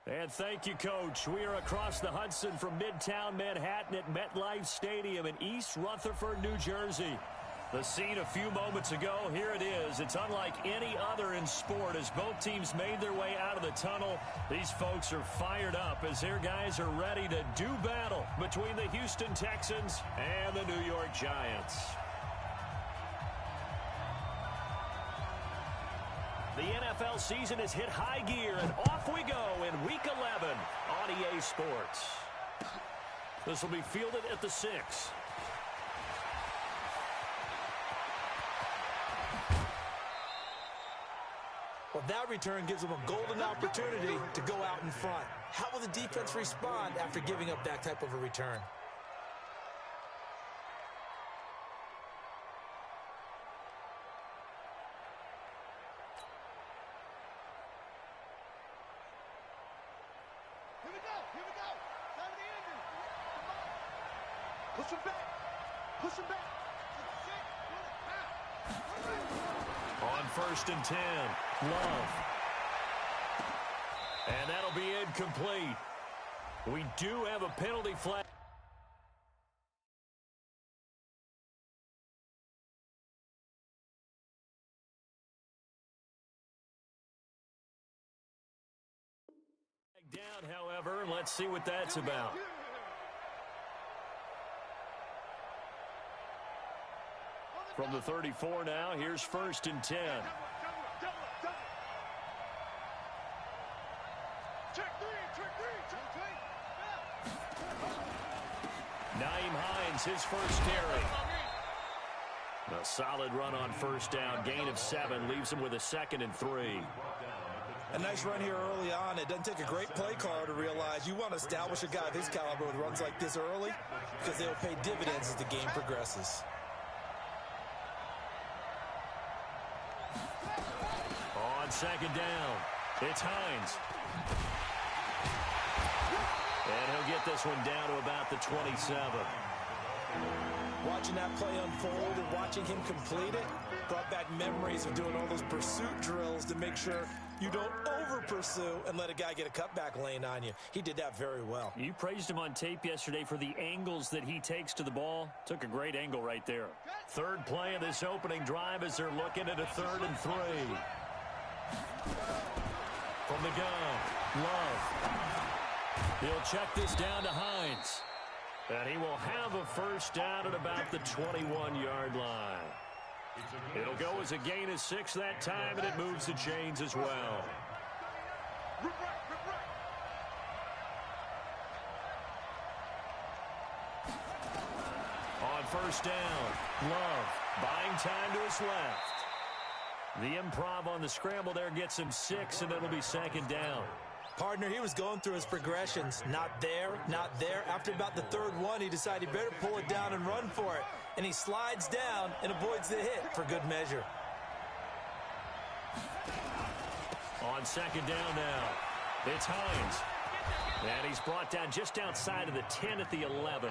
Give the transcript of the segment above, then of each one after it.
And thank you, Coach. We are across the Hudson from Midtown Manhattan at MetLife Stadium in East Rutherford, New Jersey. The scene a few moments ago, here it is. It's unlike any other in sport as both teams made their way out of the tunnel. These folks are fired up as their guys are ready to do battle between the Houston Texans and the New York Giants. The NFL season has hit high gear, and off we go in Week 11 on EA Sports. This will be fielded at the 6. Well, that return gives them a golden opportunity to go out in front. How will the defense respond after giving up that type of a return? Here we go. Time to end it. Push him back. On 1st and 10, Love. And that'll be incomplete. We do have a penalty flag. Down, however, let's see what that's about. From the 34 now, here's 1st and 10. Naeem Hines, his first carry. A solid run on 1st down. Gain of 7 leaves him with a 2nd and 3. A nice run here early on. It doesn't take a great play caller to realize you want to establish a guy of his caliber with runs like this early because they'll pay dividends as the game progresses. On 2nd down, it's Hines. And he'll get this one down to about the 27. Watching that play unfold and watching him complete it brought back memories of doing all those pursuit drills to make sure you don't over-pursue and let a guy get a cutback lane on you. He did that very well. You praised him on tape yesterday for the angles that he takes to the ball. Took a great angle right there. 3rd play of this opening drive as they're looking at a 3rd and 3. From the gun, Love. He'll check this down to Hines. And he will have a 1st down at about the 21-yard line. It'll go as a gain of 6 that time, and it moves the chains as well. On 1st down, Love buying time to his left. The improv on the scramble there gets him 6, and it'll be 2nd down. Partner, he was going through his progressions. Not there, not there. After about the 3rd one, he decided he better pull it down and run for it. And he slides down and avoids the hit for good measure. On 2nd down now, it's Hines. And he's brought down just outside of the 10 at the 11.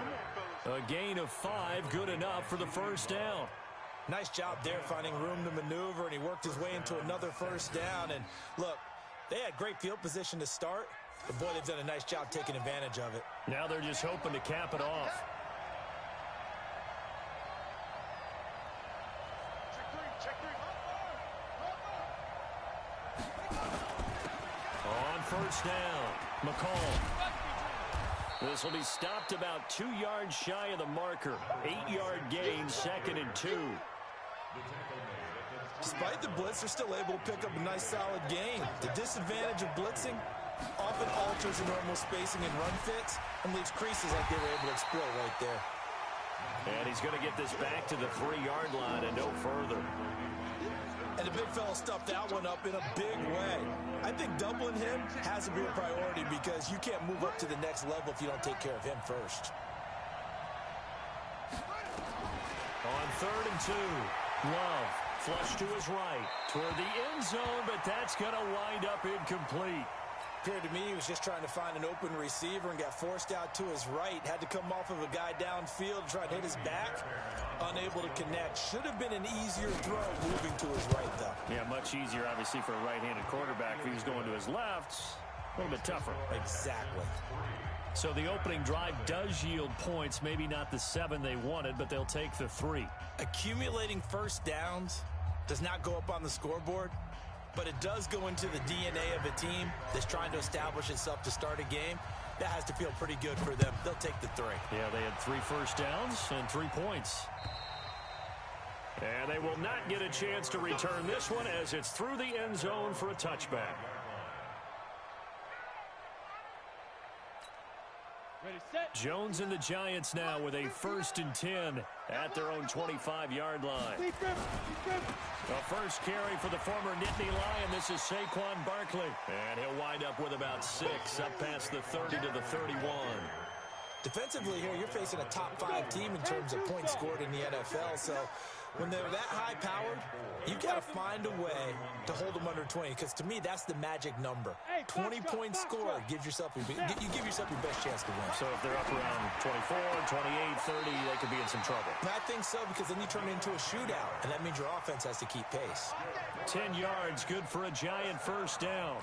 A gain of 5, good enough for the 1st down. Nice job there finding room to maneuver, and he worked his way into another 1st down. And look, they had great field position to start, but boy, they've done a nice job taking advantage of it. Now they're just hoping to cap it off. Check three. On 1st down, McCall. This will be stopped about 2 yards shy of the marker. 8-yard gain, 2nd and 2. Despite the blitz, they're still able to pick up a nice solid gain. The disadvantage of blitzing often alters the normal spacing and run fits and leaves creases like they were able to exploit right there. And he's going to get this back to the 3-yard line and no further. And the big fella stuffed that one up in a big way. I think doubling him has to be a priority because you can't move up to the next level if you don't take care of him first. On 3rd and 2, Love. Flush to his right toward the end zone, but that's going to wind up incomplete. Appeared to me he was just trying to find an open receiver and got forced out to his right. Had to come off of a guy downfield to try to hit his back. Unable to connect. Should have been an easier throw moving to his right, though. Yeah, much easier, obviously, for a right-handed quarterback if he was going to his left. A little bit tougher. Exactly. So the opening drive does yield points, maybe not the 7 they wanted, but they'll take the 3. Accumulating first downs does not go up on the scoreboard, but it does go into the DNA of a team that's trying to establish itself to start a game. That has to feel pretty good for them. They'll take the 3. Yeah, they had 3 first downs and 3 points. And they will not get a chance to return this one as it's through the end zone for a touchback. Ready, set. Jones and the Giants now with a 1st and 10 at their own 25-yard line. The first carry for the former Nittany Lion. This is Saquon Barkley. And he'll wind up with about 6 up past the 30 to the 31. Defensively here, you're facing a top 5 team in terms of points scored in the NFL. So when they're that high-powered, you've got to find a way to hold them under 20. Because to me, that's the magic number. 20 points scored gives yourself you give yourself your best chance to win. So if they're up around 24, 28, 30, they could be in some trouble. And I think so, because then you turn it into a shootout, and that means your offense has to keep pace. 10 yards, good for a Giant first down.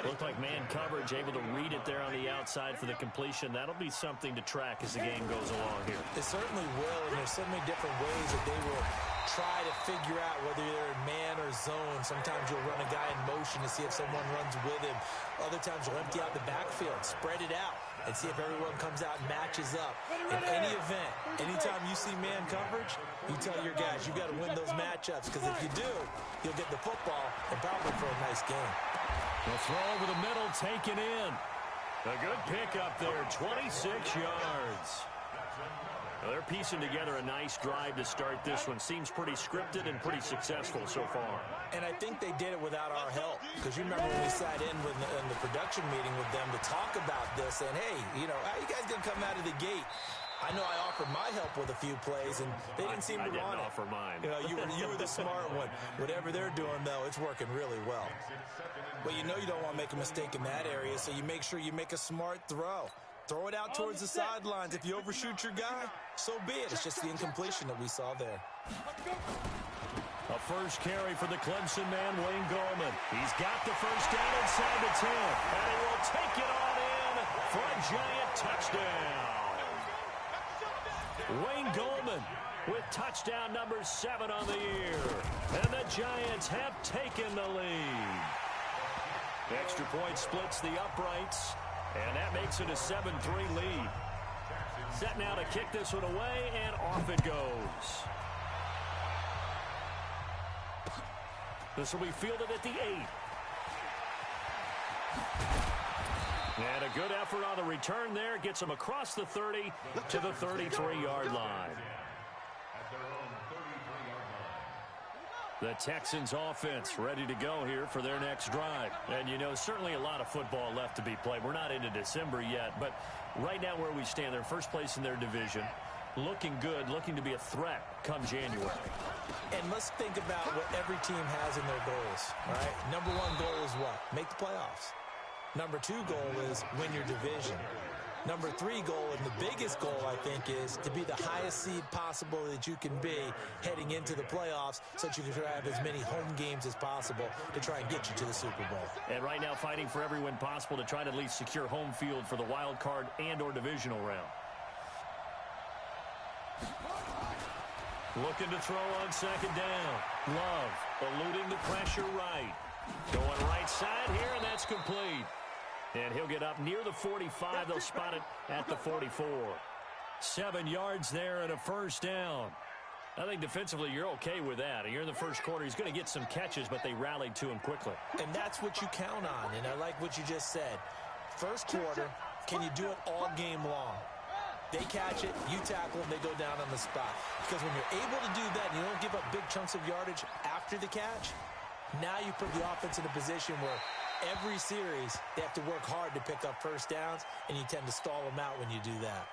Looked like man coverage, able to read it there on the outside for the completion. That'll be something to track as the game goes along here. It certainly will, and there's so many different ways that they will try to figure out whether they're in man or zone. Sometimes you'll run a guy in motion to see if someone runs with him. Other times you'll empty out the backfield, spread it out, and see if everyone comes out and matches up. In any event, anytime you see man coverage, you tell your guys, you've got to win those matchups, because if you do, you'll get the football and probably for a nice game. The throw over the middle, taken in. A good pickup there, 26 yards. Well, they're piecing together a nice drive to start this one. Seems pretty scripted and pretty successful so far. And I think they did it without our help. Because you remember when we sat in the production meeting with them to talk about this, and hey, you know, how you guys going to come out of the gate? I know I offered my help with a few plays, and they didn't seem to want it. I didn't offer mine. You know, you were the smart one. Whatever they're doing, though, it's working really well. But you know you don't want to make a mistake in that area, so you make sure you make a smart throw. Throw it out towards the sidelines. If you overshoot your guy, so be it. It's just the incompletion that we saw there. A first carry for the Clemson man, Wayne Gallman. He's got the first down inside the 10, and he will take it on in for a Giant touchdown. Wayne Gallman with touchdown number 7 on the year. And the Giants have taken the lead. Extra point splits the uprights, and that makes it a 7-3 lead. Set now to kick this one away, and off it goes. This will be fielded at the 8. And a good effort on the return there. Gets him across the 30 to the 33-yard line. The Texans offense ready to go here for their next drive. And, you know, certainly a lot of football left to be played. We're not into December yet, but right now where we stand, they're first place in their division. Looking good, looking to be a threat come January. And let's think about what every team has in their goals, right? Number 1 goal is what? Make the playoffs. Number 2 goal is win your division. Number 3 goal, and the biggest goal, I think, is to be the highest seed possible that you can be heading into the playoffs, so that you can have as many home games as possible to try and get you to the Super Bowl. And right now fighting for every win possible to try to at least secure home field for the wild card and or divisional round. Looking to throw on second down. Love eluding the pressure right. Going right side here, and that's complete. And he'll get up near the 45. They'll spot it at the 44. 7 yards there and a first down. I think defensively you're okay with that. You're in the first quarter. He's going to get some catches, but they rallied to him quickly. And that's what you count on, and I like what you just said. First quarter, can you do it all game long? They catch it, you tackle them, they go down on the spot. Because when you're able to do that and you don't give up big chunks of yardage after the catch, now you put the offense in a position where every series they have to work hard to pick up first downs, and you tend to stall them out when you do that.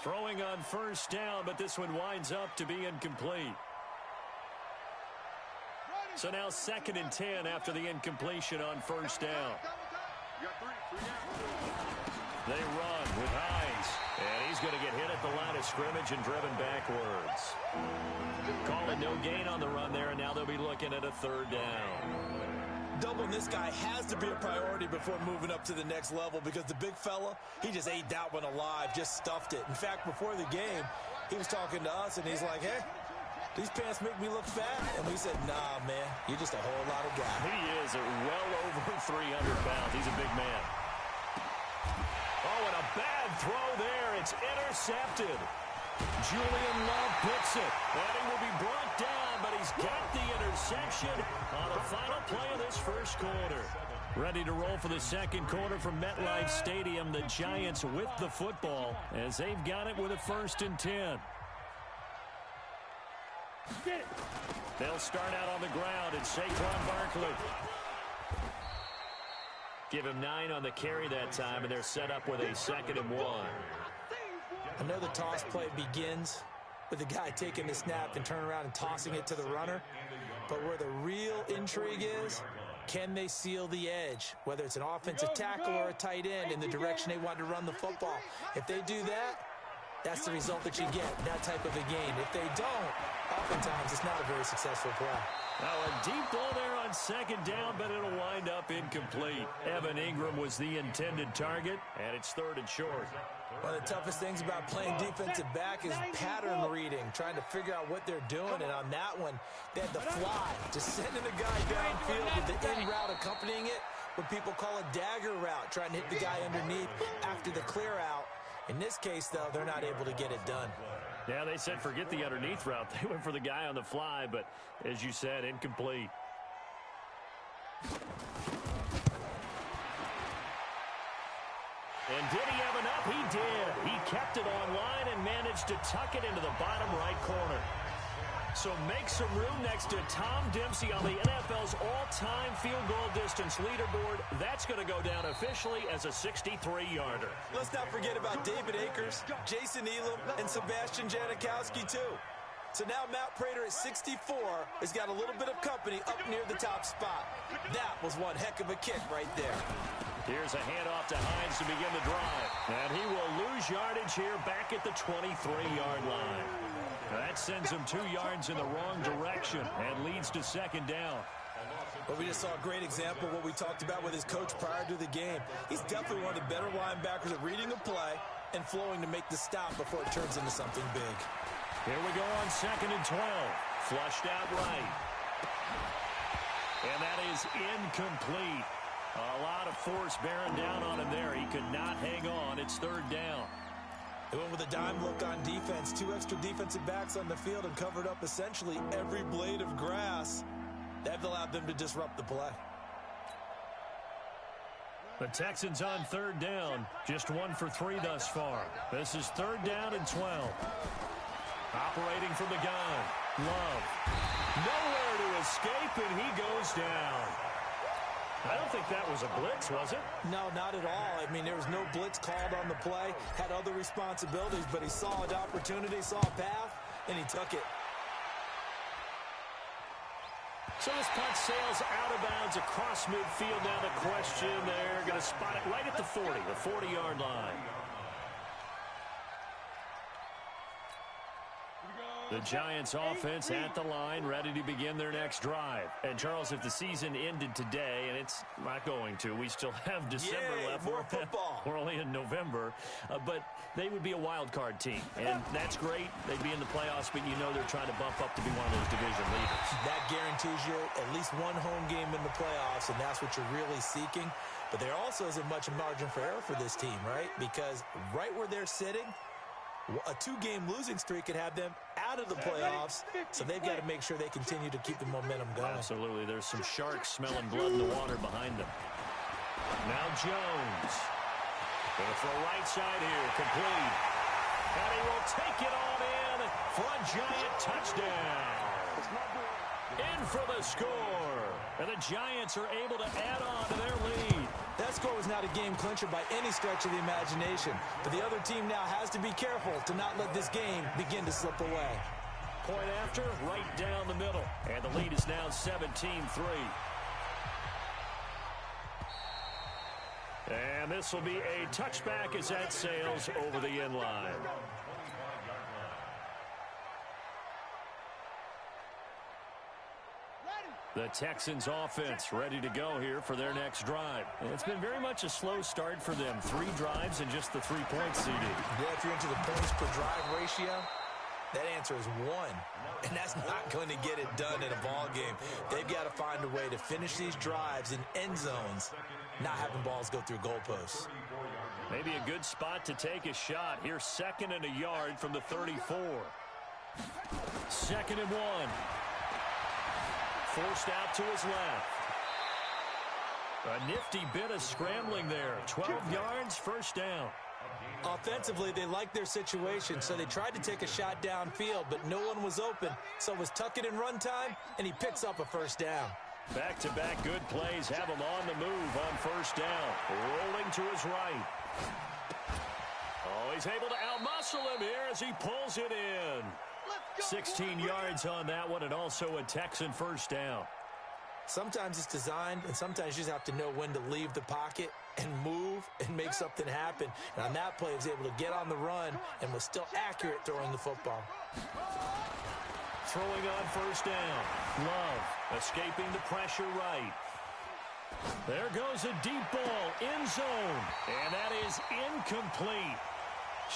Throwing on first down, but this one winds up to be incomplete. So now 2nd and 10 after the incompletion on first down. They run with Hines, and he's going to get hit at the line of scrimmage and driven backwards. Call it no gain on the run there, and now they'll be looking at a 3rd down. doubling this guy has to be a priority before moving up to the next level because the big fella, he just ate that one alive, just stuffed it. In fact, before the game, he was talking to us, and he's like, hey, these pants make me look fat. And we said, nah, man, you're just a whole lot of guy. He is well over 300 pounds. He's a big man. Oh, and a bad throw there. It's intercepted. Julian Love picks it. And he will be brought down, but he's got the interception on the final play of this first quarter. Ready to roll for the second quarter from MetLife Stadium. The Giants with the football as they've got it with a 1st and 10. They'll start out on the ground, and Saquon Barkley. Give him 9 on the carry that time, and they're set up with a 2nd and 1. I know the toss play begins with the guy taking the snap and turning around and tossing it to the runner. But where the real intrigue is, can they seal the edge, whether it's an offensive tackle or a tight end in the direction they want to run the football? If they do that, that's the result that you get, that type of a game. If they don't, oftentimes it's not a very successful play. Now a deep ball there on 2nd down, but it'll wind up incomplete. Evan Ingram was the intended target, and it's 3rd and short. One of the toughest things about playing defensive back is pattern reading, trying to figure out what they're doing. And on that one, they had the fly, just sending the guy downfield with the in route accompanying it, what people call a dagger route, trying to hit the guy underneath after the clear out. In this case, though, they're not able to get it done. Yeah, they said forget the underneath route. They went for the guy on the fly, but as you said, incomplete. And did he have enough? He did. He kept it online and managed to tuck it into the bottom right corner. So make some room next to Tom Dempsey on the NFL's all-time field goal distance leaderboard. That's going to go down officially as a 63-yarder. Let's not forget about David Akers, Jason Elam, and Sebastian Janikowski, too. So now Matt Prater at 64 has got a little bit of company up near the top spot. That was one heck of a kick right there. Here's a handoff to Hines to begin the drive. And he will lose yardage here back at the 23-yard line. That sends him 2 yards in the wrong direction and leads to 2nd down. But we just saw a great example of what we talked about with his coach prior to the game. He's definitely one of the better linebackers at reading the play and flowing to make the stop before it turns into something big. Here we go on 2nd and 12. Flushed out right. And that is incomplete. A lot of force bearing down on him there. He could not hang on. It's 3rd down. They went with a dime look on defense. 2 extra defensive backs on the field and covered up essentially every blade of grass. That allowed them to disrupt the play. The Texans on 3rd down. Just 1 for 3 thus far. This is 3rd down and 12. Operating from the gun. Love. Nowhere to escape, and he goes down. I don't think that was a blitz, was it? No, not at all. I mean, there was no blitz called on the play. Had other responsibilities, but he saw an opportunity, saw a path, and he took it. So this punt sails out of bounds across midfield. Now the question, they're going to spot it right at the 40, the 40-yard line. The Giants offense at the line, ready to begin their next drive. And, Charles, if the season ended today, and it's not going to, we still have December left. More football. We're only in November. But they would be a wild card team. And that's great. They'd be in the playoffs, but you know they're trying to bump up to be one of those division leaders. That guarantees you at least one home game in the playoffs, and that's what you're really seeking. But there also isn't much margin for error for this team, right? Because right where they're sitting, a 2-game losing streak could have them out of the playoffs, so they've got to make sure they continue to keep the momentum going. Absolutely. There's some sharks smelling blood in the water behind them. Now Jones. Going to throw right side here. Complete. And he will take it on in for a Giant touchdown. In for the score. And the Giants are able to add on to their lead. That score was not a game clincher by any stretch of the imagination. But the other team now has to be careful to not let this game begin to slip away. Point after, right down the middle. And the lead is now 17-3. And this will be a touchback as that sails over the end line. The Texans offense ready to go here for their next drive. And it's been very much a slow start for them. 3 drives and just the 3 points, CD. Yeah, if you're into the points per drive ratio, that answer is 1. And that's not going to get it done in a ball game. They've got to find a way to finish these drives in end zones, not having balls go through goalposts. Maybe a good spot to take a shot. Here's 2nd and a yard from the 34. 2nd and 1. Forced out to his left. A nifty bit of scrambling there. 12 yards, first down. Offensively, they liked their situation, so they tried to take a shot downfield, but no one was open. So it was tuck it in run time, and he picks up a first down. Back-to-back good plays have him on the move on first down. Rolling to his right. Oh, he's able to outmuscle him here as he pulls it in. 16 yards on that one, and also a Texan first down. Sometimes it's designed, and sometimes you just have to know when to leave the pocket and move and make something happen. And on that play, he was able to get on the run and was still accurate throwing the football. Throwing on first down. Love escaping the pressure right. There goes a deep ball, end zone, and that is incomplete.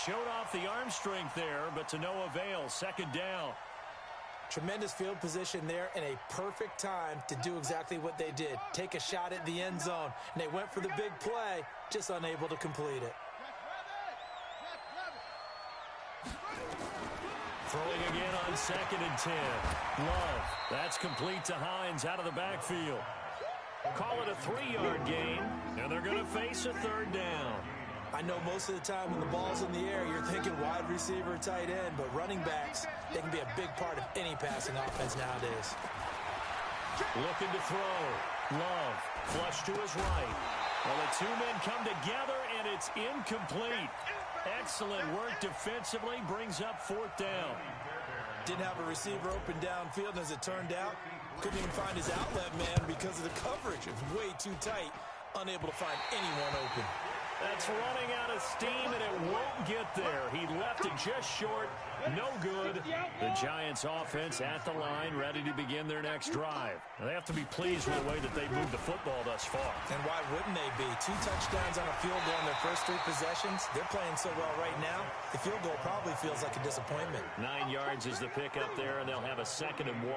Showed off the arm strength there, but to no avail. 2nd down. Tremendous field position there and a perfect time to do exactly what they did. Take a shot at the end zone. And they went for the big play, just unable to complete it. Throwing again on 2nd and 10. Love. That's complete to Hines out of the backfield. Call it a 3-yard gain, and they're going to face a 3rd down. I know most of the time when the ball's in the air, you're thinking wide receiver, tight end, but running backs, they can be a big part of any passing offense nowadays. Looking to throw. Love. Flush to his right. Well, the 2 men come together, and it's incomplete. Excellent work defensively. Brings up 4th down. Didn't have a receiver open downfield, and as it turned out, couldn't even find his outlet man because of the coverage. It was way too tight. Unable to find anyone open. That's running out of steam, and it won't get there. He left it just short. No good. The Giants offense at the line, ready to begin their next drive. They have to be pleased with the way that they moved the football thus far. And why wouldn't they be? 2 touchdowns on a field goal in their first 3 possessions. They're playing so well right now, the field goal probably feels like a disappointment. 9 yards is the pickup there, and they'll have a 2nd and 1.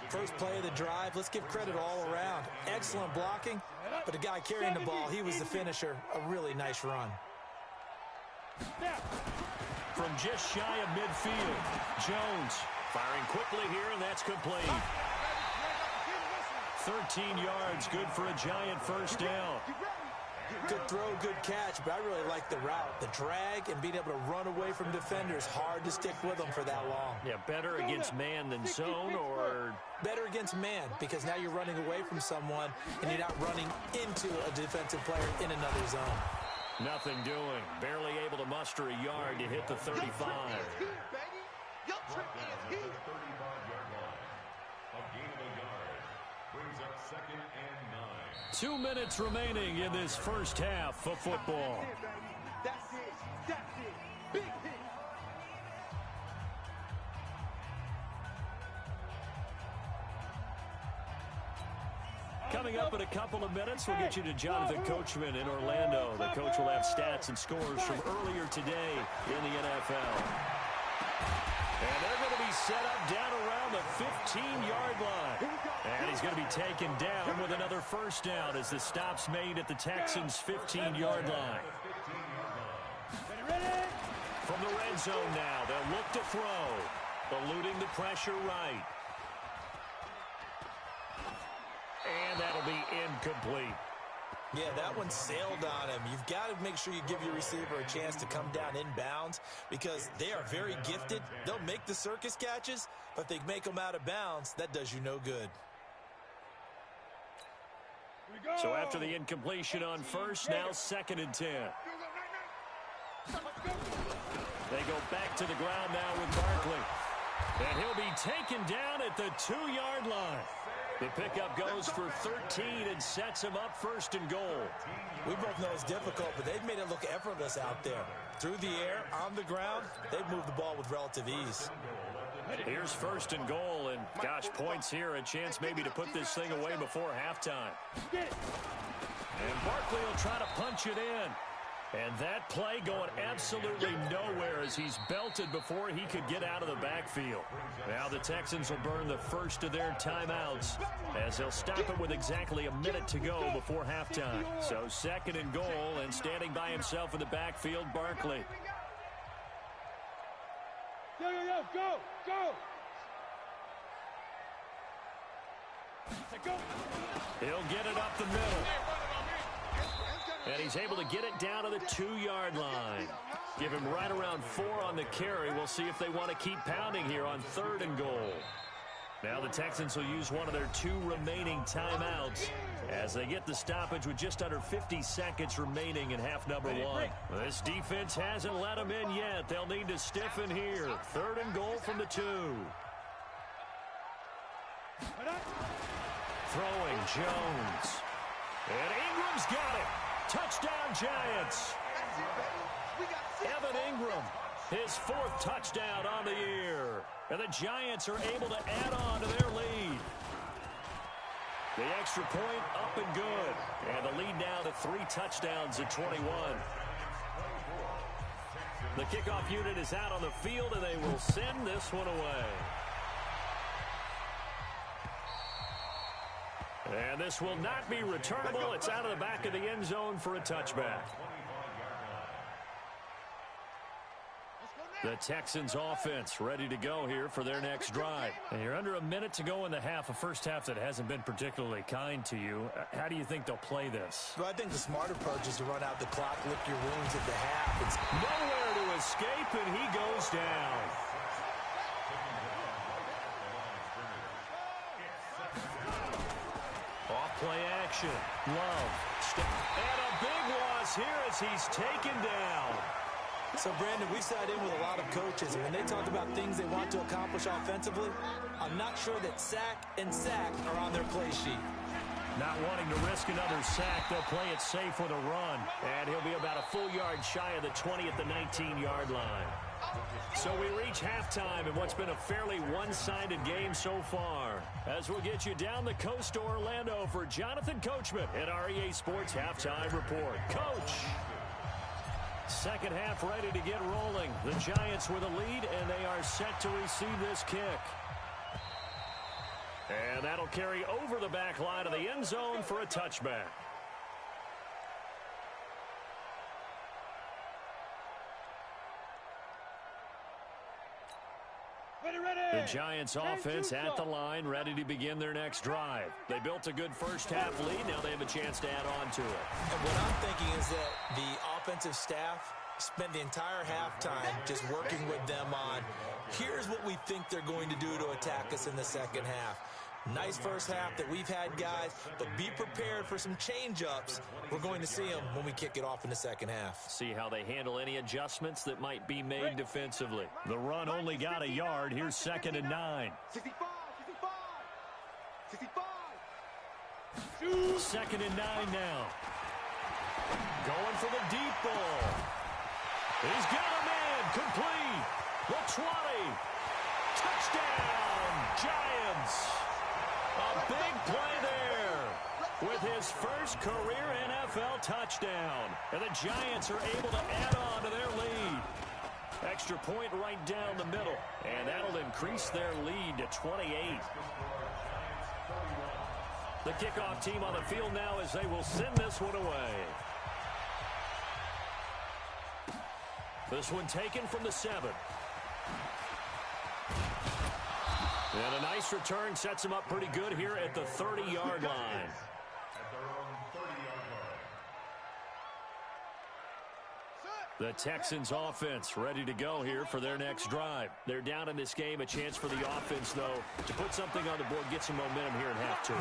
First play of the drive, let's give credit all around. Excellent blocking, but the guy carrying the ball, he was the finisher. A really nice run. From just shy of midfield, Jones firing quickly here, and that's complete. 13 yards, good for a Giant first down. Good throw, good catch, but I really like the route. The drag and being able to run away from defenders, hard to stick with them for that long. Yeah, better against man than zone, or? Better against man, because now you're running away from someone and you're not running into a defensive player in another zone. Nothing doing. Barely able to muster a yard to hit the 35. 2 minutes remaining in this first half of football. That's it. That's it. Big hit. Coming up in a couple of minutes, we'll get you to Jonathan Coachman in Orlando. The coach will have stats and scores from earlier today in the NFL. And they're going to be set up down around the 15-yard line. And he's going to be taken down with another first down as the stop's made at the Texans' 15-yard line. From the red zone now, they'll look to throw. Eluding the pressure right. And that'll be incomplete. Yeah, that one sailed on him. You've got to make sure you give your receiver a chance to come down inbounds because they are very gifted. They'll make the circus catches, but if they make them out of bounds, that does you no good. So after the incompletion on first, now 2nd and 10. They go back to the ground now with Barkley. And he'll be taken down at the 2-yard line. The pickup goes for 13 and sets him up 1st and goal. We both know it's difficult, but they've made it look effortless out there. Through the air, on the ground, they've moved the ball with relative ease. Here's first and goal, and gosh, points here, a chance maybe to put this thing away before halftime. And Barkley will try to punch it in. And that play going absolutely nowhere as he's belted before he could get out of the backfield. Now the Texans will burn the first of their timeouts as they'll stop it with exactly a minute to go before halftime. So second and goal, and standing by himself in the backfield, Barkley. Go. He'll get it up the middle. And he's able to get it down to the 2-yard line. Give him right around 4 on the carry. We'll see if they want to keep pounding here on third and goal. Now the Texans will use one of their 2 remaining timeouts as they get the stoppage with just under 50 seconds remaining in half number 1. This defense hasn't let them in yet. They'll need to stiffen here. Third and goal from the 2. Throwing Jones. And Ingram's got it. Touchdown, Giants. Evan Ingram, his 4th touchdown on the year. And the Giants are able to add on to their lead. The extra point up and good. And the lead now to 3 touchdowns at 21. The kickoff unit is out on the field, and they will send this one away. And this will not be returnable. It's out of the back of the end zone for a touchback. The Texans offense ready to go here for their next drive. And you're under a minute to go in the half, a first half that hasn't been particularly kind to you. How do you think they'll play this? Well, I think the smart approach is to run out the clock, lick your wounds at the half. It's nowhere to escape, and he goes down. Off-play action. Love. And a big loss here as he's taken down. So, Brandon, we sat in with a lot of coaches, and when they talk about things they want to accomplish offensively, I'm not sure that sack and sack are on their play sheet. Not wanting to risk another sack, they'll play it safe with a run. And he'll be about a full yard shy of the 20 at the 19-yard line. So we reach halftime in what's been a fairly one-sided game so far. As we'll get you down the coast to Orlando for Jonathan Coachman at our EA Sports Halftime Report. Coach! Second half ready to get rolling. The Giants with a lead, and they are set to receive this kick. And that'll carry over the back line of the end zone for a touchback. The Giants offense at the line, ready to begin their next drive. They built a good first half lead. Now they have a chance to add on to it. And what I'm thinking is that the offensive staff spent the entire halftime just working with them on, here's what we think they're going to do to attack us in the second half. Nice first half that we've had, guys, but be prepared for some change-ups. We're going to see them when we kick it off in the second half. See how they handle any adjustments that might be made defensively. The run only got a yard. Here's second and 9. 65. Second and 9 now. Going for the deep ball. He's got a man complete. The 20. Touchdown, Giants. A big play there with his first career NFL touchdown. And the Giants are able to add on to their lead. Extra point right down the middle. And that'll increase their lead to 28. The kickoff team on the field now as they will send this one away. This one taken from the 7. And a nice return sets him up pretty good here at the 30-yard line. The Texans offense ready to go here for their next drive. They're down in this game. A chance for the offense, though, to put something on the board, get some momentum here in half 2.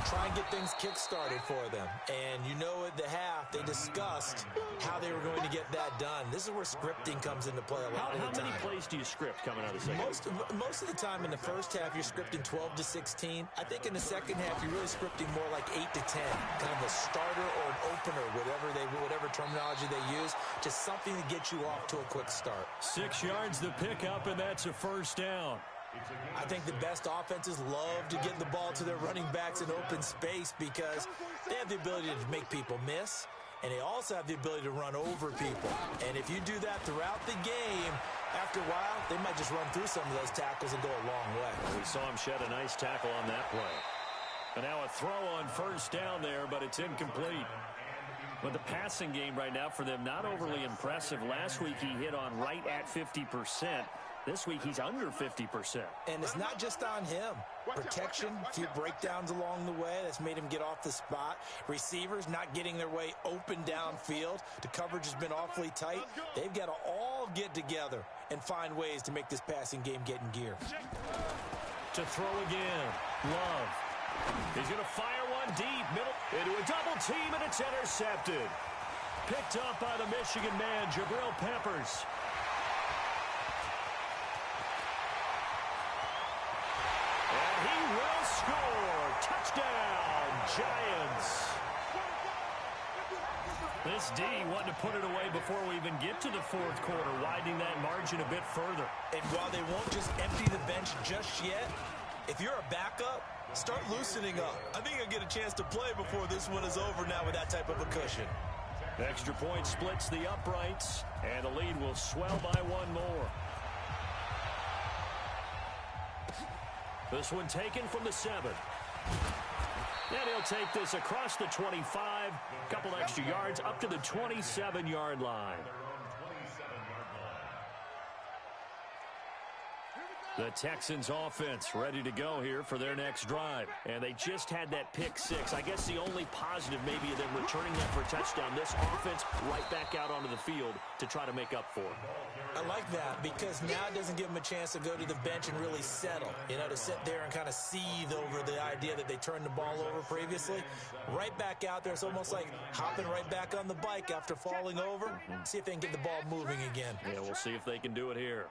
Try and get things kick-started for them. And you know at the half, they discussed how they were going to get that done. This is where scripting comes into play a lot of the time. How many plays do you script coming out of the second? Most of the time in the first half, you're scripting 12 to 16. I think in the second half, you're really scripting more like 8 to 10. Kind of a starter or an opener, whatever terminology they use. Just something to get you off to a quick start. 6 yards to pick up, and that's a first down. I think the best offenses love to get the ball to their running backs in open space because they have the ability to make people miss, and they also have the ability to run over people. And if you do that throughout the game, after a while, they might just run through some of those tackles and go a long way. We saw him shed a nice tackle on that play. And now a throw on first down there, but it's incomplete. But the passing game right now for them, not overly impressive. Last week he hit on right at 50%. This week he's under 50%. And it's not just on him. Protection, a few breakdowns along the way. That's made him get off the spot. Receivers not getting their way open downfield. The coverage has been awfully tight. They've got to all get together and find ways to make this passing game get in gear. To throw again. Love. He's going to fire one deep. Middle into a double team, and it's intercepted. Picked up by the Michigan man, Jabril Peppers. Will score. Touchdown, Giants. This D wanted to put it away before we even get to the fourth quarter, widening that margin a bit further. And while they won't just empty the bench just yet, if you're a backup, start loosening up. I think you'll get a chance to play before this one is over now with that type of a cushion. Extra point splits the uprights, and the lead will swell by one more. This one taken from the 7. And he'll take this across the 25. Couple extra yards up to the 27-yard line. The Texans offense ready to go here for their next drive. And they just had that pick 6. I guess the only positive maybe of them returning that for a touchdown. This offense right back out onto the field to try to make up for it. I like that because now it doesn't give them a chance to go to the bench and really settle. You know, to sit there and kind of seethe over the idea that they turned the ball over previously. Right back out there. It's almost like hopping right back on the bike after falling over. See if they can get the ball moving again. Yeah, we'll see if they can do it here.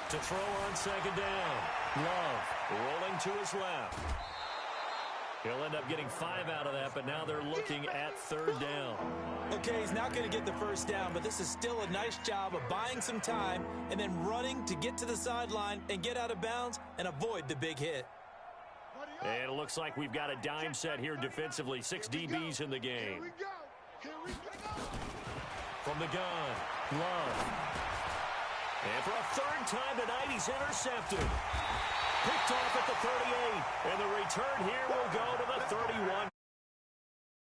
To throw on second down. Love rolling to his left. He'll end up getting 5 out of that, but now they're looking at third down. Okay, he's not going to get the first down, but this is still a nice job of buying some time and then running to get to the sideline and get out of bounds and avoid the big hit. And it looks like we've got a dime set here defensively. 6 DBs in the game. From the gun, Love. And for a third time tonight, he's intercepted. Picked off at the 38. And the return here will go to the 31.